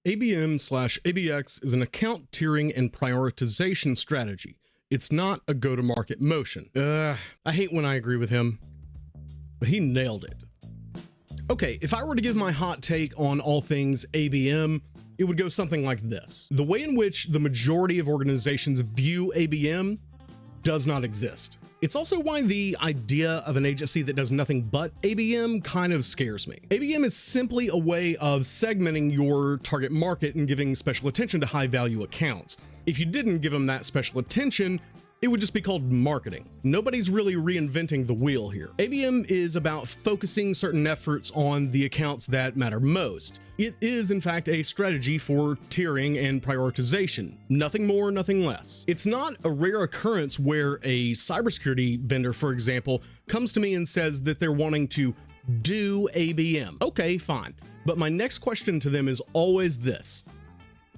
ABM/ABX is an account tiering and prioritization strategy. It's not a go-to-market motion. I hate when I agree with him, but he nailed it. Okay, if I were to give my hot take on all things ABM, it would go something like this. The way in which the majority of organizations view ABM does not exist. It's also why the idea of an agency that does nothing but ABM kind of scares me. ABM is simply a way of segmenting your target market and giving special attention to high-value accounts. If you didn't give them that special attention, it would just be called marketing. Nobody's really reinventing the wheel here. ABM is about focusing certain efforts on the accounts that matter most. It is, in fact, a strategy for tiering and prioritization. Nothing more, nothing less. It's not a rare occurrence where a cybersecurity vendor, for example, comes to me and says that they're wanting to do ABM. Okay, fine. But my next question to them is always this: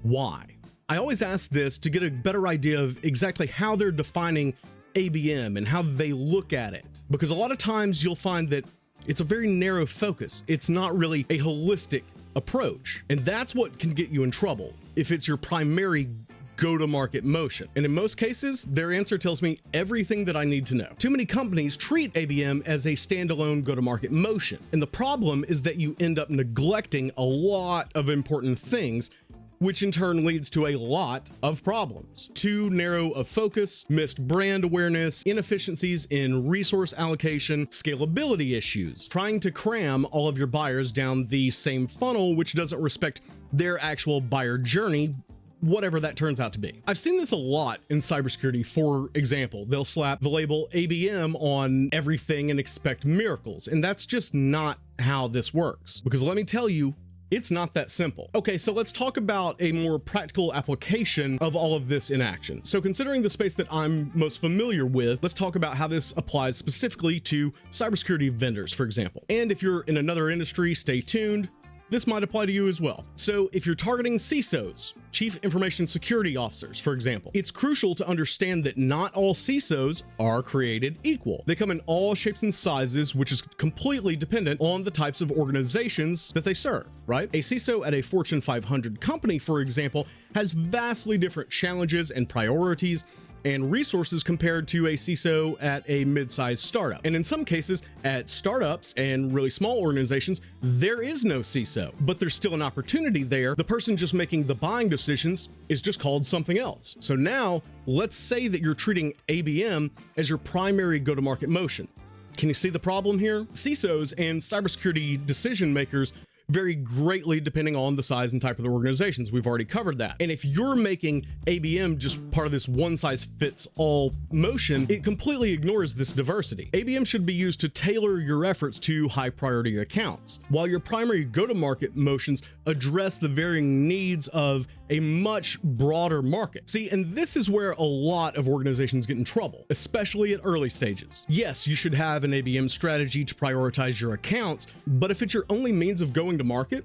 why? I always ask this to get a better idea of exactly how they're defining ABM and how they look at it. Because a lot of times you'll find that it's a very narrow focus. It's not really a holistic approach. And that's what can get you in trouble if it's your primary go-to-market motion. And in most cases, their answer tells me everything that I need to know. Too many companies treat ABM as a standalone go-to-market motion. And the problem is that you end up neglecting a lot of important things, which in turn leads to a lot of problems. Too narrow of focus, missed brand awareness, inefficiencies in resource allocation, scalability issues, trying to cram all of your buyers down the same funnel, which doesn't respect their actual buyer journey, whatever that turns out to be. I've seen this a lot in cybersecurity. For example, they'll slap the label ABM on everything and expect miracles. And that's just not how this works. Because let me tell you, it's not that simple. Okay, so let's talk about a more practical application of all of this in action. So considering the space that I'm most familiar with, let's talk about how this applies specifically to cybersecurity vendors, for example. And if you're in another industry, stay tuned. This might apply to you as well. So if you're targeting CISOs, Chief Information Security Officers, for example, it's crucial to understand that not all CISOs are created equal. They come in all shapes and sizes, which is completely dependent on the types of organizations that they serve, right? A CISO at a Fortune 500 company, for example, has vastly different challenges and priorities and resources compared to a CISO at a mid-sized startup. And in some cases, at startups and really small organizations, there is no CISO, but there's still an opportunity there. The person just making the buying decisions is just called something else. So now, let's say that you're treating ABM as your primary go-to-market motion. Can you see the problem here? CISOs and cybersecurity decision makers vary greatly depending on the size and type of the organizations. We've already covered that. And if you're making ABM just part of this one-size-fits-all motion, it completely ignores this diversity. ABM should be used to tailor your efforts to high-priority accounts, while your primary go-to-market motions address the varying needs of a much broader market. See, and this is where a lot of organizations get in trouble, especially at early stages. Yes, you should have an ABM strategy to prioritize your accounts, but if it's your only means of going to market,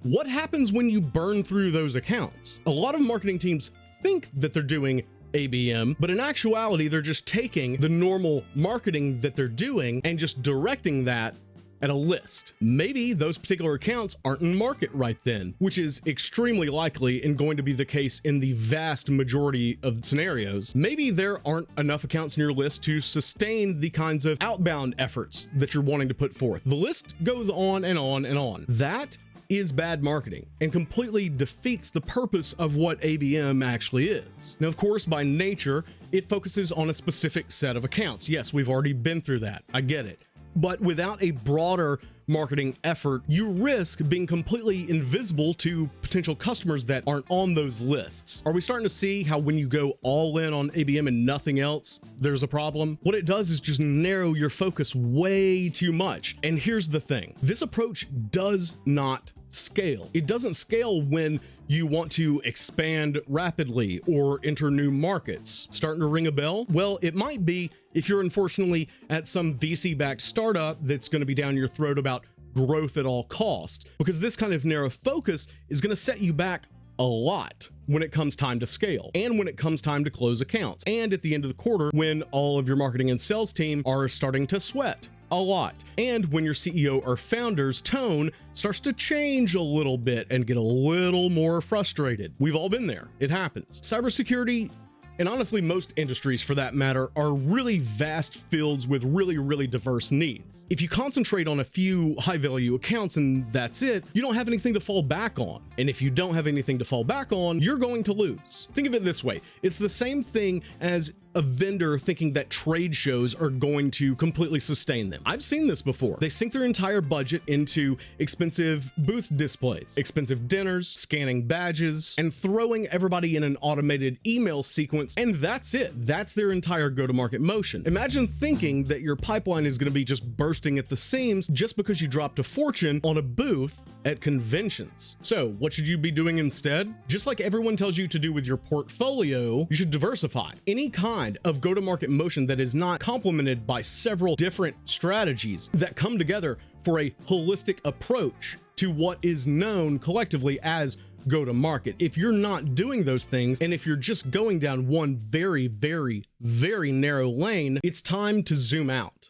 what happens when you burn through those accounts? A lot of marketing teams think that they're doing ABM, but in actuality, they're just taking the normal marketing that they're doing and just directing that at a list. Maybe those particular accounts aren't in market right then, which is extremely likely and going to be the case in the vast majority of scenarios. Maybe there aren't enough accounts in your list to sustain the kinds of outbound efforts that you're wanting to put forth. The list goes on and on and on. That is bad marketing and completely defeats the purpose of what ABM actually is. Now, of course, by nature, it focuses on a specific set of accounts. Yes, we've already been through that. I get it. But without a broader marketing effort, you risk being completely invisible to potential customers that aren't on those lists. Are we starting to see how when you go all in on ABM and nothing else, there's a problem? What it does is just narrow your focus way too much. And here's the thing, this approach does not scale. It doesn't scale when you want to expand rapidly or enter new markets. Starting to ring a bell? Well, it might be if you're unfortunately at some VC-backed startup that's going to be down your throat about growth at all cost, because this kind of narrow focus is going to set you back a lot when it comes time to scale, and when it comes time to close accounts, and at the end of the quarter when all of your marketing and sales team are starting to sweat a lot, and when your CEO or founder's tone starts to change a little bit and get a little more frustrated. We've all been there. It happens. Cybersecurity, and honestly most industries for that matter, are really vast fields with really diverse needs. If you concentrate on a few high-value accounts and that's it, you don't have anything to fall back on. And if you don't have anything to fall back on, you're going to lose. Think of it this way. It's the same thing as a vendor thinking that trade shows are going to completely sustain them. I've seen this before. They sink their entire budget into expensive booth displays, expensive dinners, scanning badges, and throwing everybody in an automated email sequence, and that's it. That's their entire go-to-market motion. Imagine thinking that your pipeline is going to be just bursting at the seams just because you dropped a fortune on a booth at conventions. So what should you be doing instead? Just like everyone tells you to do with your portfolio, you should diversify. Any kind of go-to-market motion that is not complemented by several different strategies that come together for a holistic approach to what is known collectively as go-to-market. If you're not doing those things, and if you're just going down one very narrow lane, it's time to zoom out.